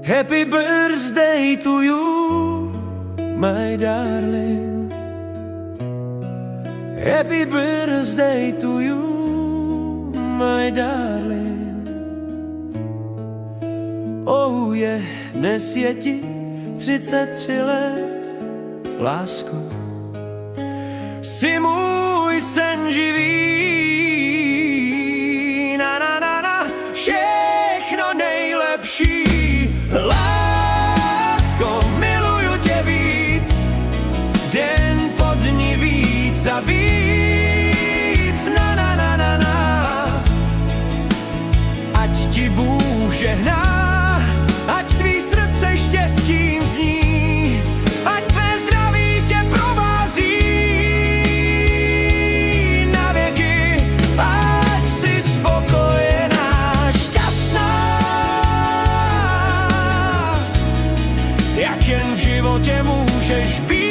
Happy birthday to you, my darling. Happy birthday to you, my darling. Oh yeah, dnes je ti 33 let, lásko. Jsi můj sen živý, na na na na, všechno nejlepší. Lásko, miluju tě víc, den po dni víc a víc, na na na na na. Ať ti Bůh žehná, ať tvý srdce štěstím zní, ať tvé zdraví tě provází na věky, ať si spokojená, šťastná, jak jen v životě můžeš být.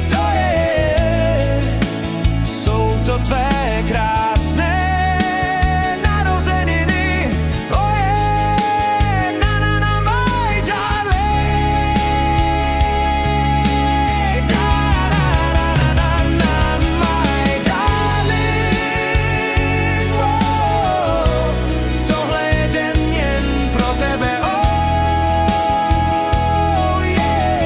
To je, jsou to tvé krásné narozeniny. Oh yeah, na na na, my darling. Da na na na na, my darling. Oh, tohle je den jen pro tebe. Oh yeah,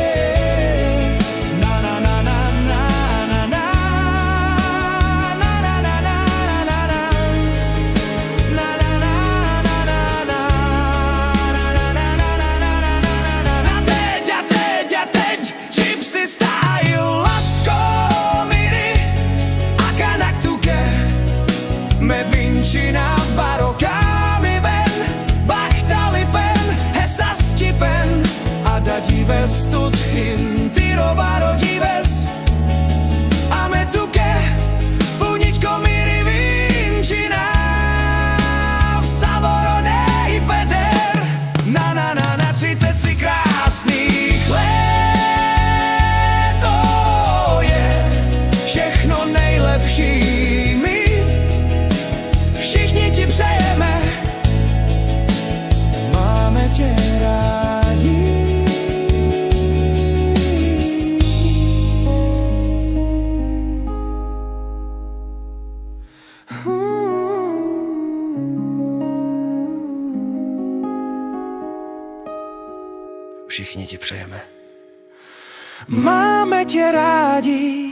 na na na na na na na, na na na na na na. A teď, Gypsy style, lasko miri, akanaktuke, me vincina barokami ben, bahtalipen, hesas chipen, adagives tut hintiro barogives, ametuke, funičko miri vincina, v savoronej veder, na na na na 33 krásných let, to je všechno nejlepší. My všichni ti přejeme, máme tě rádi. Všichni ti přejeme. Máme tě rádi.